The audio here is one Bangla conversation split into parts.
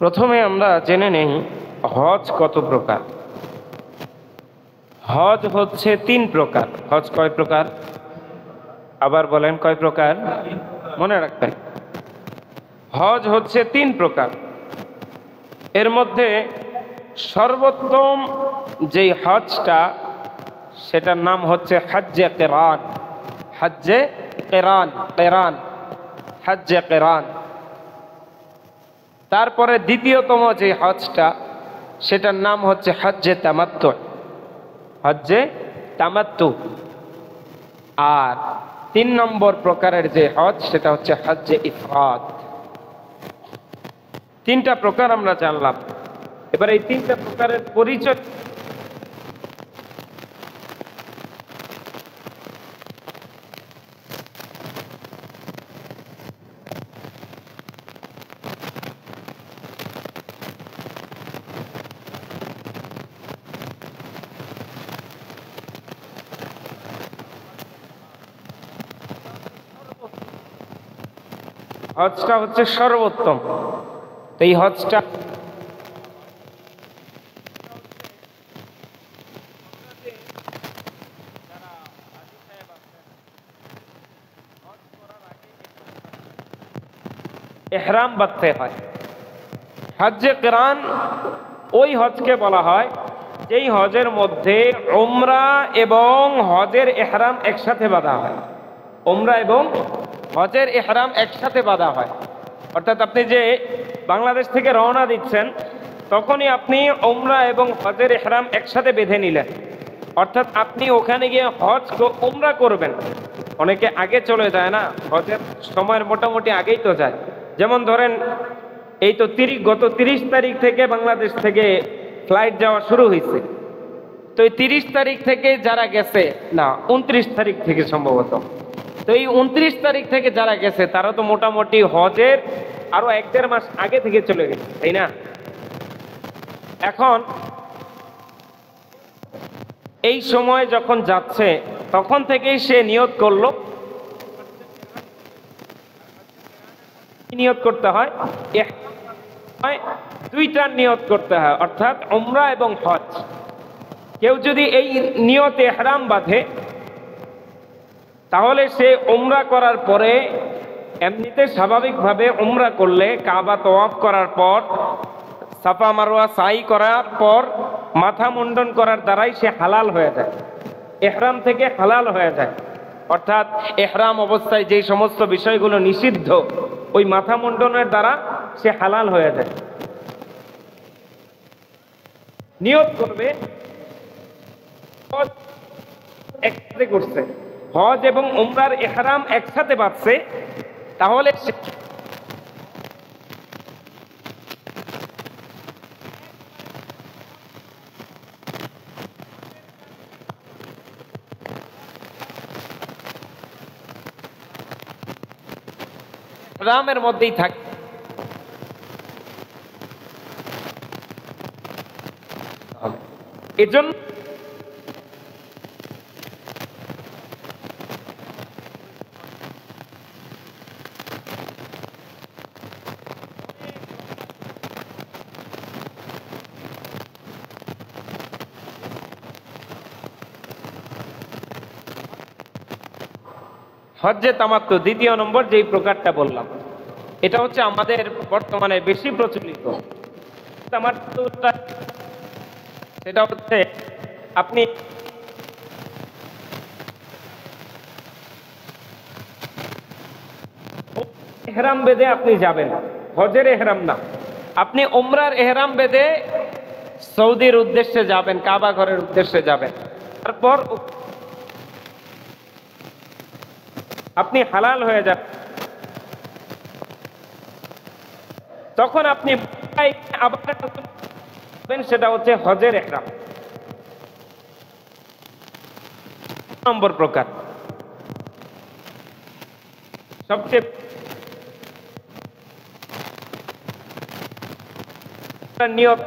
প্রথমে আমরা জেনে নেই হজ কত প্রকার। হজ হচ্ছে 3 প্রকার। হজ কয় প্রকার? আবার বলেন, কয় প্রকার? মনে রাখবেন, হজ হচ্ছে 3 প্রকার। এর মধ্যে সর্বোত্তম যেই হজটা, সেটার নাম হচ্ছে হজ্জে কিরান। হজ্জে কিরান, কিরান, হজ্জে কিরান। তারপরে দ্বিতীয়তম যে হজটা, সেটার নাম হচ্ছে হজ্জে তামাত্তু, হজ্জে তামাত্তু। আর 3 নম্বর প্রকারের যে হজ, সেটা হচ্ছে হজ্জে ইফরাদ। 3টা প্রকার আমরা জানলাম। এবার এই 3টা প্রকারের পরিচয়। হজটা হচ্ছে সর্বোত্তম। তো এই হজটা ইহরাম বাঁধতে হয়। হজ্জে কিরান ওই হজকে বলা হয় যেই হজের মধ্যে উমরা এবং হজের ইহরাম একসাথে বাঁধা হয়। উমরা এবং হজের ইহরাম একসাথে বাঁধা হয়। অর্থাৎ আপনি যে বাংলাদেশ থেকে রওনা দিচ্ছেন, তখনই আপনি উমরা এবং হজের ইহরাম একসাথে বেঁধে নিলেন। অর্থাৎ আপনি ওখানে গিয়ে হজ উমরা করবেন। অনেকে আগে চলে যায় না, হজের সময়ের মোটামুটি আগেই তো যায়। যেমন ধরেন, এই তো গত 30 তারিখ থেকে বাংলাদেশ থেকে ফ্লাইট যাওয়া শুরু হয়েছে। তো এই 30 তারিখ থেকে যারা গেছে, না 29 তারিখ থেকে সম্ভবত, তো এই 29 তারিখ থেকে যারা গেছে তারা তো মোটামুটি হজের আরো 1-1.5 মাস আগে থেকে চলে গেছে, তাই না? এখন এই সময় যখন যাচ্ছে, তখন থেকেই সে নিয়ত করলো। নিয়ত করতে হয়, 2টা নিয়ত করতে হয়, অর্থাৎ উমরা এবং হজ। কেউ যদি এই নিয়তে ইহরাম বাঁধে, তাহলে সে উমরা করার পরে এমনিতে স্বাভাবিকভাবে উমরা করলে কাবা তওয়াফ করার পর, সাফা মারওয়া সাই করার পর, মাথা মুন্ডন করার দ্বারাই সে হালাল হয়ে যায়, ইহরাম থেকে হালাল হয়ে যায়। অর্থাৎ ইহরাম অবস্থায় যে সমস্ত বিষয়গুলো নিষিদ্ধ, ওই মাথা মুন্ডনের দ্বারা সে হালাল হয়ে যায়। নিয়ত করবে, একসাথে করছে, হজ এবং উমরার ইহরাম একসাথে বাঁধছে, তাহলে ইহরামের মধ্যেই থাকে। এজন্য হজ্জে তামাত্তু দ্বিতীয় নম্বর যেই প্রকারটা বললাম, এটা হচ্ছে আমাদের বর্তমানে বেশি প্রচলিত। তামাত্তুটা সেটা হচ্ছে আপনি ইহরাম বেঁধে আপনি যাবেন, হজের ইহরাম না, আপনি উমরার ইহরাম বেঁধে সৌদির উদ্দেশ্যে যাবেন, কাবা ঘরের উদ্দেশ্যে যাবেন। তারপর আপনি হালাল হয়ে যাবেন, তখন আপনি আবার সেটা হচ্ছে হজের ইহরাম। নম্বর প্রকার, সবচেয়ে নিয়ত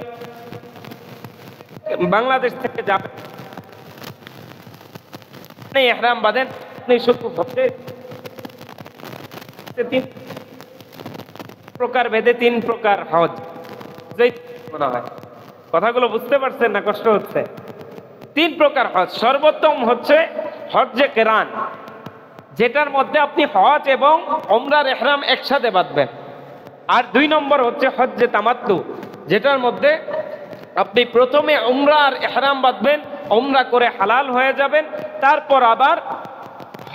বাংলাদেশ থেকে যাবেন, ইহরাম বাঁধেন, আপনি শুধু হজে 3 প্রকার ভেদে 3 প্রকার হজ। বুঝতেই মনে হয় কথাগুলো বুঝতে পারছেন না? কষ্ট হচ্ছে? 3 প্রকার হজ। সর্বোত্তম হচ্ছে হজ্জে কেরান, যেটার মধ্যে আপনি হজ এবং ওমরার ইহরাম একসাথে বাঁধবেন। আর 2 নম্বর হচ্ছে হজ্জে তামাত্তু, যেটার মধ্যে আপনি প্রথমে উমরার ইহরাম বাঁধবেন, উমরা করে হালাল হয়ে যাবেন, তারপর আবার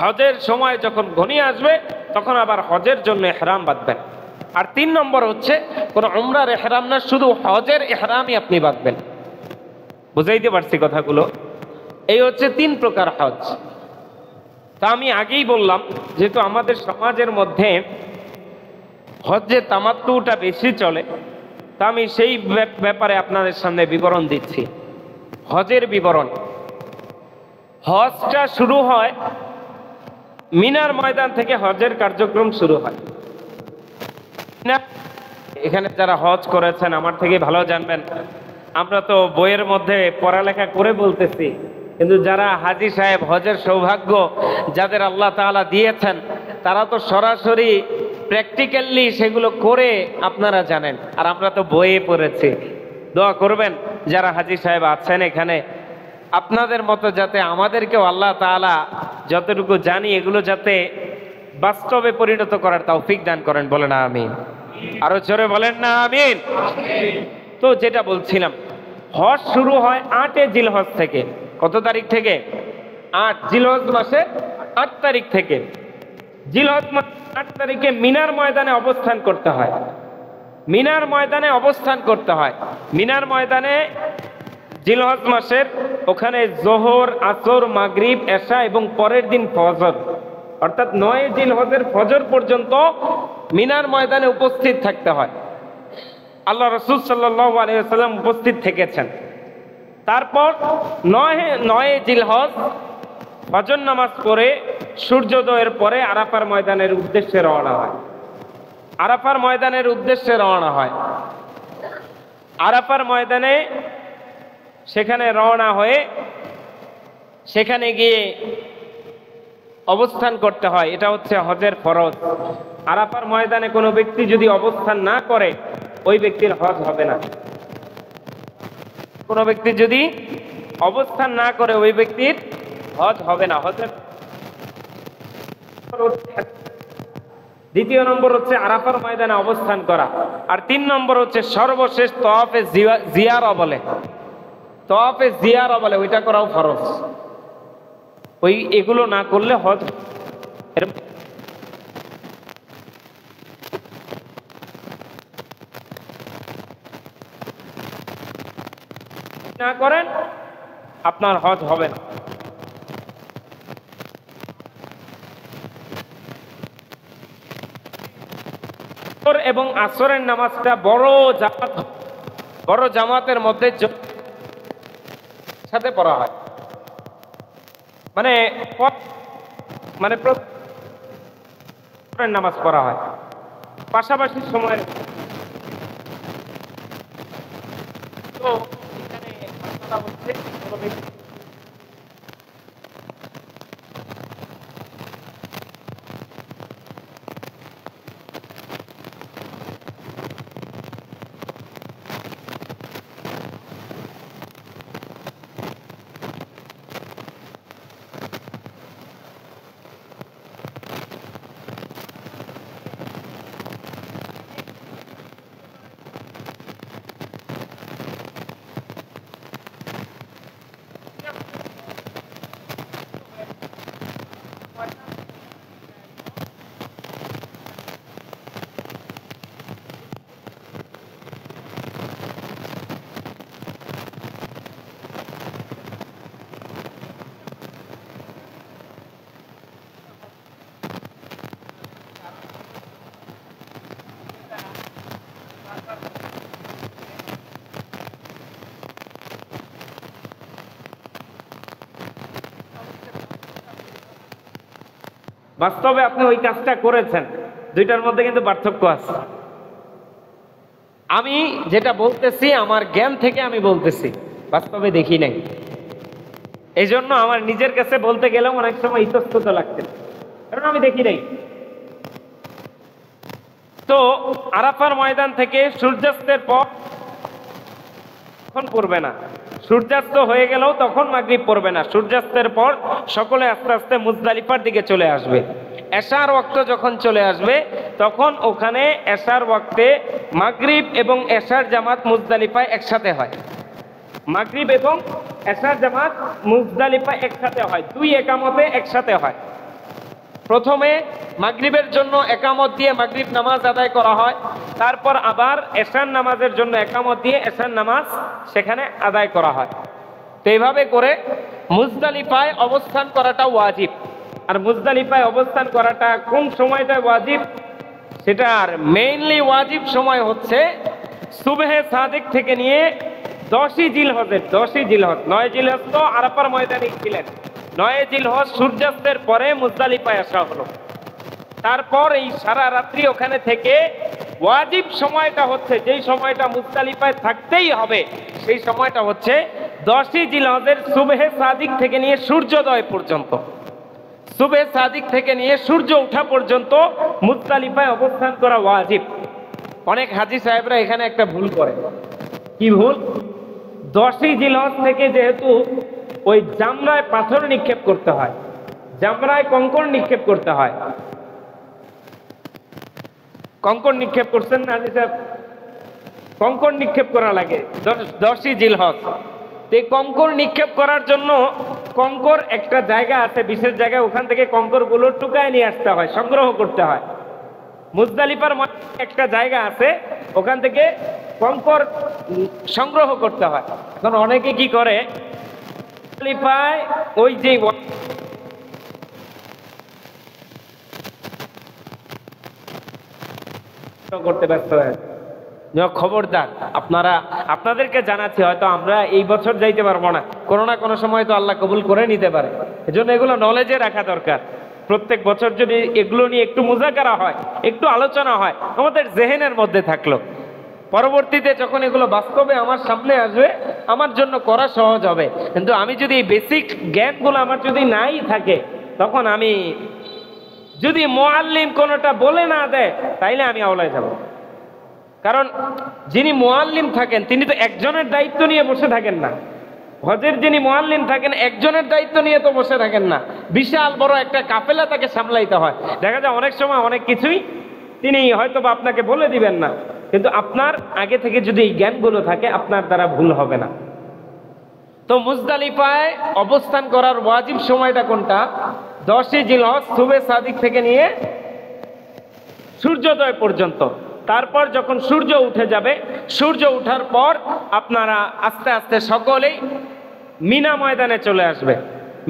হজের সময় যখন ঘনিয়ে আসবে তখন আবার হজের জন্য ইহরাম বাঁধবেন। আর 3 নম্বর হচ্ছে কোনো উমরার ইহরাম না, শুধু হজের ইহরামই আপনি বাঁধবেন। বুঝাইতে পারছি কথাগুলো? এই হচ্ছে 3 প্রকার হজ। তা আমি আগেই বললাম, যেহেতু আমাদের সমাজের মধ্যে হজ্জে তামাত্তুটা বেশি চলে, তা আমি সেই ব্যাপারে আপনাদের সামনে বিবরণ দিচ্ছি। হজের বিবরণ। হজটা শুরু হয় মিনার ময়দান থেকে, হজের কার্যক্রম শুরু হয়। এখানে যারা হজ করেছেন আমার থেকে ভালো জানবেন, আমরা তো বইয়ের মধ্যে পড়ালেখা করে বলতেছি, কিন্তু যারা হাজী সাহেব, হজের সৌভাগ্য যাদের আল্লাহ তাআলা দিয়েছেন, তারা তো সরাসরি প্র্যাকটিক্যালি সেগুলো করে আপনারা জানেন, আর আমরা তো বইয়ে পড়েছি। দোয়া করবেন যারা হাজী সাহেব আছেন এখানে, আপনাদের মতো যাতে আমাদেরকেও আল্লাহ তাআলা যতটুকু জানি এগুলো যাতে বাস্তবে পরিণত করার তৌফিক দান করেন। বলেন আমিন। আরো জোরে বলেন না আমিন। তো যেটা বলছিলাম, হজ শুরু হয় 8 জিলহজ থেকে। কত তারিখ থেকে? 8 জিলহজ মাসে 8 তারিখ থেকে। জিলহজ মাসে 8 তারিখে মিনার ময়দানে অবস্থান করতে হয়। মিনার ময়দানে অবস্থান করতে হয়। মিনার ময়দানে জিলহজ মাসের ওখানে জোহর, আসর, মাগরিব, এশা এবং পরের দিন ফজর, অর্থাৎ 9 জিলহজের ফজর পর্যন্ত মিনার ময়দানে উপস্থিত থাকতে হয়। আল্লাহ রাসূল সাল্লাল্লাহু আলাইহি ওয়াসাল্লাম উপস্থিত থেকেছেন। তারপর 9 জিলহজ ফজর নামাজ পড়ে সূর্যোদয়ের পরে আরাফার ময়দানের উদ্দেশ্যে রওনা হয়। আরাফার ময়দানের উদ্দেশ্যে রওনা হয়। আরাফার ময়দানে সেখানে রওনা হয়ে সেখানে গিয়ে অবস্থান করতে হয়। এটা হচ্ছে হজের ফরজ। আরাফার ময়দানে কোনো ব্যক্তি যদি অবস্থান না করে, ওই ব্যক্তির হজ হবে না। কোনো ব্যক্তি যদি অবস্থান না করে, ওই ব্যক্তির হজ হবে না। হজের দ্বিতীয় নম্বর হচ্ছে আরাফার ময়দানে অবস্থান করা। আর 3 নম্বর হচ্ছে সর্বশেষ তওয়াফে জিয়ারা বলে, তওয়াফে জিয়ারা বলে, ওইটা করাও ফরজ। ওই এগুলো না করলে হজ না করেন আপনার হজ হবে না। এবং আসরের নামাজটা বড় জামাতের মধ্যে সাথে পড়া হয়, মানে নামাজ পড়া হয় পাশাপাশি সময়। তো এখানে হচ্ছে বাস্তবে আপনি ওই কাজটা করেছেন, দুইটার মধ্যে কিন্তু পার্থক্য আছে। আমি যেটা বলতেছি আমার জ্ঞান থেকে আমি বলতেছি, বাস্তবে দেখি নাই। এই জন্য আমার নিজের কাছে বলতে গেলেও অনেক সময় ইতস্তত লাগছে, কারণ আমি দেখি নাই। তো আরাফার ময়দান থেকে সূর্যাস্তের পর তখন পড়বে না। সূর্যাস্ত হয়ে গেলেও তখন মাগরিব পড়বে না। সূর্যাস্তের পর সকলে আস্তে আস্তে মুজদালিফার দিকে চলে আসবে। এশার ওয়াক্ত যখন চলে আসবে তখন ওখানে এশার ওয়াক্তে মাগরিব এবং এশার জামাত মুজদালিফায় একসাথে হয়। মাগরিব এবং এশার জামাত মুজদালিফায় একসাথে হয়, দুই একামতে একসাথে হয়। প্রথমে মাগরিবের জন্য একামত দিয়ে মাগরিব নামাজ আদায় করা হয়, তারপর আবার এশার নামাজের জন্য একামত দিয়ে এশার নামাজ সেখানে আদায় করা হয়। তো এইভাবে করে মুজদালিফায় অবস্থান করাটা ওয়াজিব। আর মুজদালিফায় অবস্থান করাটা কোন সময়টা ওয়াজিব? সেটার মেইনলি ওয়াজিব সময় হচ্ছে সুবহে সাদিক থেকে নিয়ে 10ই জিলহজের 10ই জিলহজ। 9 জিলহজ তো আরাফার ময়দানে ছিলেন, 9 জিলহজ সূর্যাস্তের পরে মুজদালিফায় আসা হলো। তারপর এই সারা রাত্রি ওখানে থেকে ওয়াজিব সময়টা হচ্ছে, যেই সময়টা মুজদালিফায় থাকতেই হবে, সেই সময়টা হচ্ছে 10ই জিলহজের সুবহে সাদিক থেকে নিয়ে সূর্যোদয় পর্যন্ত। সুবহে সাদিক থেকে নিয়ে সূর্য ওঠা পর্যন্ত মুজদালিফায় অবস্থান করা ওয়াজিব। অনেক হাজী সাহেবরা এখানে একটা ভুল করে। কি ভুল? 10ই জিলহজ থেকে যেহেতু ওই জামরায় পাথর নিক্ষেপ করতে হয়, জামরায় কঙ্কর নিক্ষেপ করতে হয়। কঙ্কর নিক্ষেপ করছেন না হাজী সাহেব? কঙ্কর নিক্ষেপ করা লাগে 10ই জিলহজ। এই কঙ্কর নিক্ষেপ করার জন্য কঙ্কর একটা জায়গা আছে, বিশেষ জায়গায়, ওখান থেকে কঙ্করগুলো টুকায় নিয়ে আসতে হয়, সংগ্রহ করতে হয়। মুজদালিফার একটা জায়গা আছে, ওখান থেকে কঙ্কর সংগ্রহ করতে হয়। এখন অনেকে কি করে, মুজদালিফায় ওই যে করতে ব্যস্ত হয়ে, খবরদার আপনাদেরকে জানাচ্ছি, হয়তো আমরা এই বছর যাইতে পারবো না, কোনো না কোনো সময় তো আল্লাহ কবুল করে নিতে পারে। এজন্য এগুলো নলেজে রাখা দরকার। প্রত্যেক বছর যদি এগুলো নিয়ে একটু মুজাকারা হয়, একটু আলোচনা হয়, আমাদের জেহেনের মধ্যে থাকলো, পরবর্তীতে যখন এগুলো বাস্তবে আমার সামনে আসবে আমার জন্য করা সহজ হবে। কিন্তু আমি যদি এই বেসিক জ্ঞানগুলো আমার যদি নাই থাকে, তখন আমি যদি মুআল্লিম কোনোটা বলে না দেয় তাইলে আমি আওলায় যাব। কারণ যিনি মুআল্লিম থাকেন তিনি তো একজনের দায়িত্ব নিয়ে বসে থাকেন না। হজের যিনি মুআল্লিম থাকেন একজনের দায়িত্ব নিয়ে তো বসে থাকেন না, বিশাল বড় একটা কাফেলা তাকে সামলাইতে হয়। দেখা যায় অনেক সময় অনেক কিছুই তিনি হয়তো বা আপনাকে বলে দিবেন না, কিন্তু আপনার আগে থেকে যদি এই জ্ঞানগুলো থাকে আপনার দ্বারা ভুল হবে না। তো মুজদালিফায় অবস্থান করার ওয়াজিব সময়টা কোনটা? 10ই জিলহজ সুবহে সাদিক থেকে নিয়ে সূর্যোদয় পর্যন্ত। তারপর যখন সূর্য উঠে যাবে, সূর্য উঠার পর আপনারা আস্তে আস্তে সকলেই মিনা ময়দানে চলে আসবে।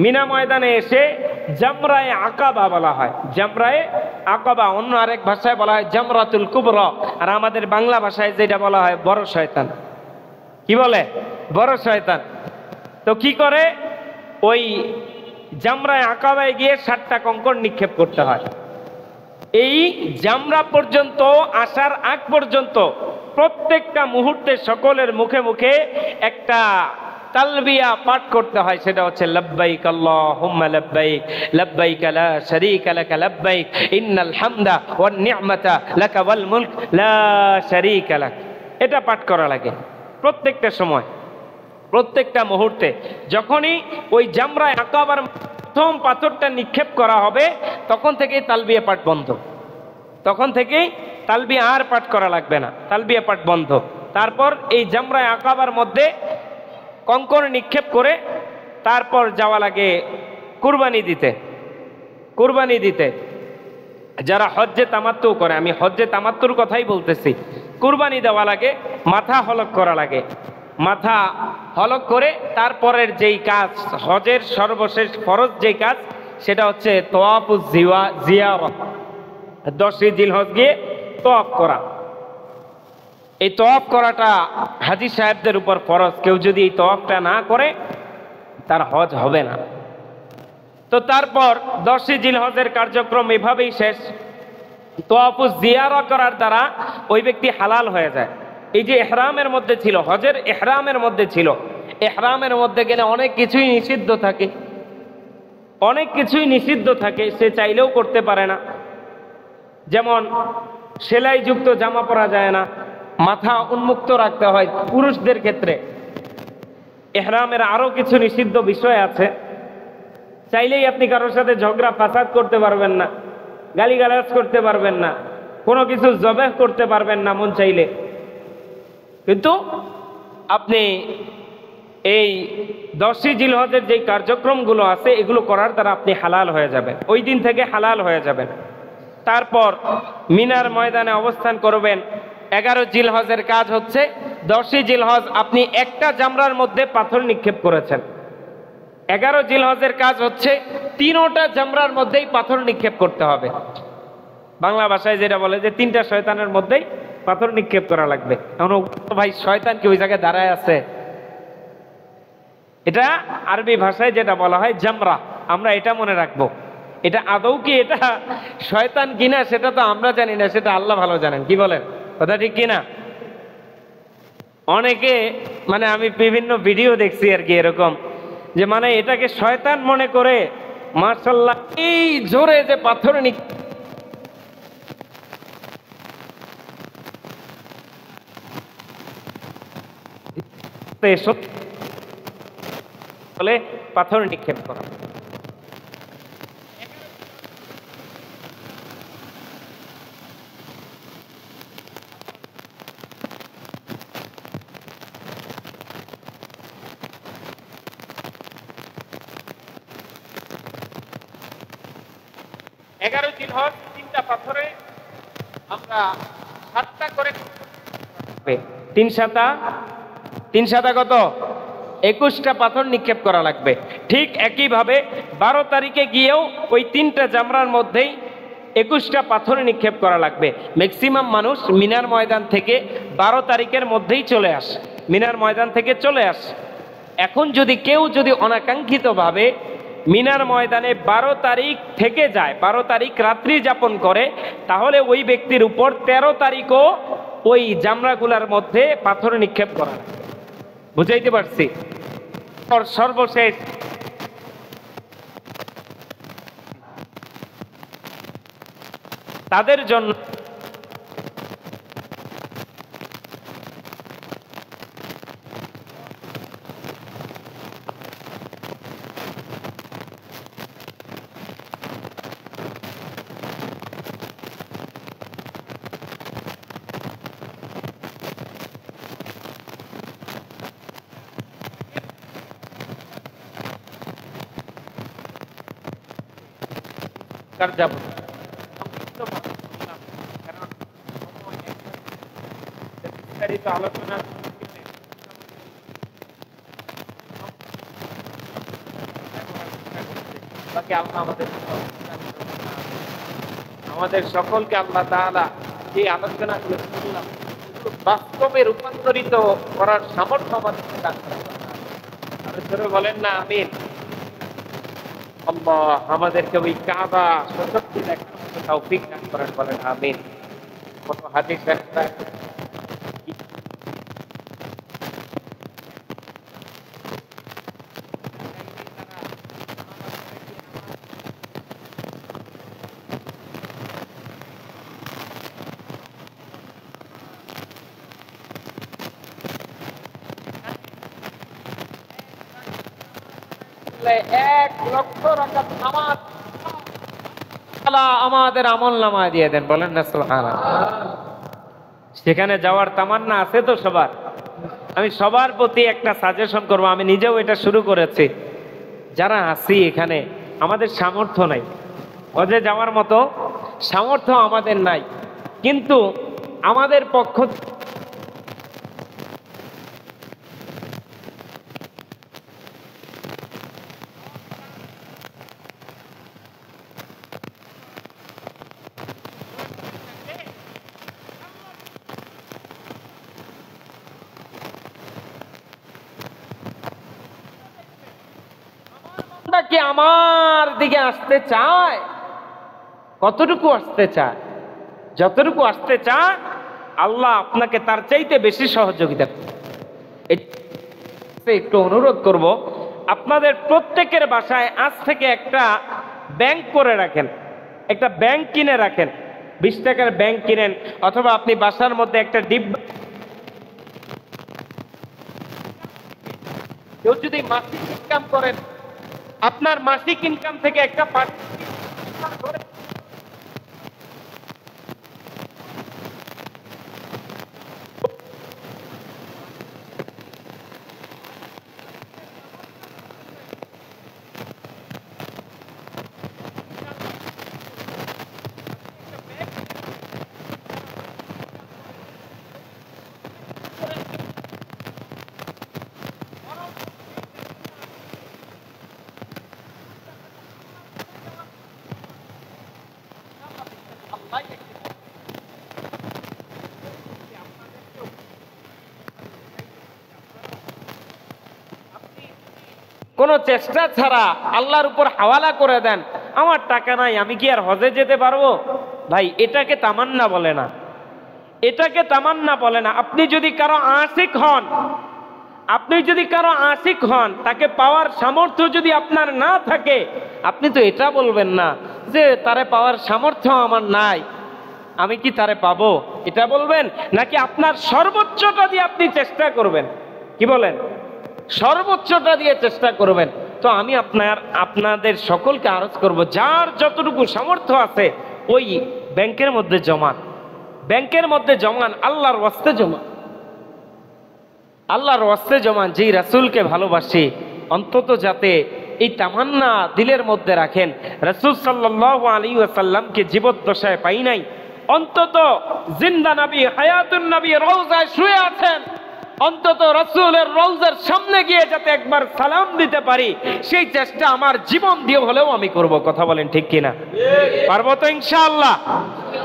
মিনা ময়দানে এসে জামরায়ে আকাবা বলা হয়, জামরায়ে আকাবা, অন্য আরেক ভাষায় বলা হয় জামরাতুল কুবরা, আর আমাদের বাংলা ভাষায় যেটা বলা হয় বড় শয়তান। কি বলে? বড় শয়তান। তো কি করে? ওই জামরায়ে আকাবায় গিয়ে 7টা কঙ্কর নিক্ষেপ করতে হয়। এই জামরা পর্যন্ত আসার আগ পর্যন্ত প্রত্যেকটা মুহূর্তে সকলের মুখে মুখে একটা তালবিয়া পাঠ করতে হয়, সেটা হচ্ছে লব্বাইক আল্লাহুম্মা লব্বাইক, লব্বাইক লা শারীকা লাক লব্বাইক, ইন্নাল হামদা ওয়ান নি'মাতা লাকা ওয়াল মুলক লা শারীকা লাক। এটা পাঠ করা লাগে প্রত্যেকটা সময়, প্রত্যেকটা মুহূর্তে। যখনই ওই জামরায়ে আকাবার প্রথম পাথরটা নিক্ষেপ করা হবে তখন থেকেই তালবিয়া পাঠ বন্ধ, তখন থেকেই তালবিয়া আর পাঠ করা লাগবে না, তালবিয়া পাঠ বন্ধ। তারপর এই জামরায়ে আকাবার মধ্যে কঙ্কর নিক্ষেপ করে তারপর যাওয়া লাগে কুরবানি দিতে। কুরবানি দিতে যারা হজ্জে তামাত্তু করে, আমি হজ্জে তামাত্তুর কথাই বলতেছি, কুরবানি দেওয়া লাগে, মাথা হলক করা লাগে। মাথা হলক করে তারপরের যেই কাজ, হজের সর্বশেষ ফরজ যেই কাজ, সেটা হচ্ছে তওয়াফুজ জিয়ারত। 10ই জিলহজ গিয়ে তওয়াফ করা। এই তওয়াফ করাটা হাজী সাহেবদের উপর ফরজ। কেউ যদি এই তওয়াফটা না করে তার হজ হবে না। তো তারপর 10ই জিলহজের কার্যক্রম এভাবেই শেষ। তওয়াফুজ জিয়ারত করার দ্বারা ওই ব্যক্তি হালাল হয়ে যায়। এই যে ইহরামের মধ্যে ছিল, হজের ইহরামের মধ্যে ছিল, ইহরামের মধ্যে গেলে অনেক কিছুই নিষিদ্ধ থাকে, অনেক কিছুই নিষিদ্ধ থাকে, সে চাইলেও করতে পারে না। যেমন সেলাইযুক্ত জামা পরা যায় না, মাথা উন্মুক্ত রাখতে হয় পুরুষদের ক্ষেত্রে, ইহরামের আরো কিছু নিষিদ্ধ বিষয় আছে। চাইলেই আপনি কারোর সাথে ঝগড়া ফাসাদ করতে পারবেন না, গালিগালাজ করতে পারবেন না, কোনো কিছু জবেহ করতে পারবেন না মন চাইলে। কিন্তু আপনি এই 10ই জিলহজের যে কার্যক্রমগুলো আছে এগুলো করার দ্বারা আপনি হালাল হয়ে যাবেন, ওই দিন থেকে হালাল হয়ে যাবেন। তারপর মিনার ময়দানে অবস্থান করবেন। 11 জিলহজের কাজ হচ্ছে 10ই জিলহজ আপনি একটা জামরার মধ্যে পাথর নিক্ষেপ করেছেন। 11 জিলহজের কাজ হচ্ছে 3টা জামরার মধ্যেই পাথর নিক্ষেপ করতে হবে। বাংলা ভাষায় যেটা বলে যে 3টা শয়তানের মধ্যেই পাথর নিক্ষেপ করা লাগবে। এখন ভাই শয়তান কি ওই জায়গায় দাঁড়ায় আছে? এটা আরবি ভাষায় যেটা বলা হয় জামরা, আমরা এটা মনে রাখবো। এটা আদৌ কি এটা শয়তান কিনা সেটা তো আমরা জানি না, সেটা আল্লাহ ভালো জানেন। কি বলেন, কথা ঠিক কিনা? অনেকে মানে আমি বিভিন্ন ভিডিও দেখছি আর কি এরকম, যে মানে এটাকে শয়তান মনে করে মাশাআল্লাহ এই জোরে যে পাথর বলে পাথর নিক্ষেপ করা। এগারো জিলহজ 3টা পাথরে আমরা 7টা করে 3 সাতা কত 21টা পাথর নিক্ষেপ করা লাগবে। ঠিক একইভাবে 12 তারিখে গিয়েও ওই 3টা জামরার মধ্যেই 21টা পাথর নিক্ষেপ করা লাগবে। ম্যাক্সিমাম মানুষ মিনার ময়দান থেকে 12 তারিখের মধ্যেই চলে আসে, মিনার ময়দান থেকে চলে আসে। এখন যদি কেউ অনাকাঙ্ক্ষিতভাবে মিনার ময়দানে 12 তারিখ থেকে যায়, 12 তারিখ রাত্রি যাপন করে, তাহলে ওই ব্যক্তির উপর 13 তারিখও ওই জামরাগুলার মধ্যে পাথর নিক্ষেপ করা লাগবে। বুঝাইতে পারছি? সর্বশেষ তাদের জন্য যাব আলোচনা আমাদের সকলকে আল্লাহ তাআলা যে আলোচনাগুলো শুনলাম বাস্তবে রূপান্তরিত করার সামর্থ্য আমাদের দান করেন। বলেন না আমিন। আল্লাহ আমাদেরকে ওই কাবা সশক্তি দেখার মতো তৌফিক দান করেন, বলেন আমিন। কত হাদিস একটা আমাদের আমল নামায় দিয়ে দেন, বলেন না সুবহানাল্লাহ। সেখানে যাওয়ার তামান্না আছে তো সবার? আমি সবার প্রতি একটা সাজেশন করব, আমি নিজেও এটা শুরু করেছি। যারা আছি এখানে আমাদের সামর্থ্য নাই, হজে যাওয়ার মতো সামর্থ্য আমাদের নাই, কিন্তু আমাদের পক্ষ কি আমার দিকে আসতে চায়, কতটুকু আসতে চায়? যতটুকু আসতে চায় আল্লাহ আপনাকে তার চাইতে বেশি সহযোগিতা করবে। একটু অনুরোধ করব, আপনাদের প্রত্যেকের বাসায় আজ থেকে একটা ব্যাংক করে রাখেন, একটা ব্যাংক কিনে রাখেন। 20 টাকার ব্যাংক কিনেন, অথবা আপনি বাসার মধ্যে একটা ডিব্বা কেউ যদি মাসিক ইনকাম করেন, আপনার মাসিক ইনকাম থেকে একটা কোন চেষ্টা ছাড়া আল্লাহর উপর হাওয়ালা করে দেন, আমার টাকা নাই, আমি কি আর হজে যেতে পারবো? ভাই, এটাকে তামান্না বলে না, এটাকে তামান্না বলে না। আপনি যদি কারো আশিক হন, তাকে পাওয়ার সামর্থ্য যদি আপনার না থাকে, আপনি তো এটা বলবেন না যে তারে পাওয়ার সামর্থ্য আমার নাই, আমি কি তারে পাবো, এটা বলবেন? নাকি আপনার সর্বোচ্চটা দিয়ে আপনি চেষ্টা করবেন? কি বলেন? সর্বোচ্চটা দিয়ে চেষ্টা করবেন। তো আমি আপনাদের সকলকে আরজ করব, যার যতটুকু সামর্থ্য আছে ওই ব্যাংকের মধ্যে জমান, আল্লাহর ওয়াস্তে জমান, আল্লাহর ওয়াস্তে জমান। যেই রাসূলকে ভালোবাসি, অন্তত যাতে এই তামান্না দিলের মধ্যে রাখেন, রাসূল সাল্লাল্লাহু আলাইহি ওয়াসাল্লামকে জীবদ্দশায় পাই নাই, অন্তত জিন্দা নবী, হায়াতুন নবী রওজায় শুয়ে আছেন, অন্তত রাসূলের রওজার সামনে গিয়ে যাতে একবার সালাম দিতে পারি, সেই চেষ্টা আমার জীবন দিয়ে হলেও আমি করব। কথা বলেন ঠিক কিনা? পারবো তো ইনশাআল্লাহ?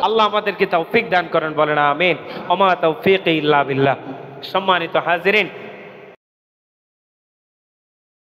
আল্লাহ আমাদেরকে তৌফিক দান করেন, বলেন আমিন। ওমা তৌফিক ইল্লা বিল্লাহ। সম্মানিত হাজিরিন,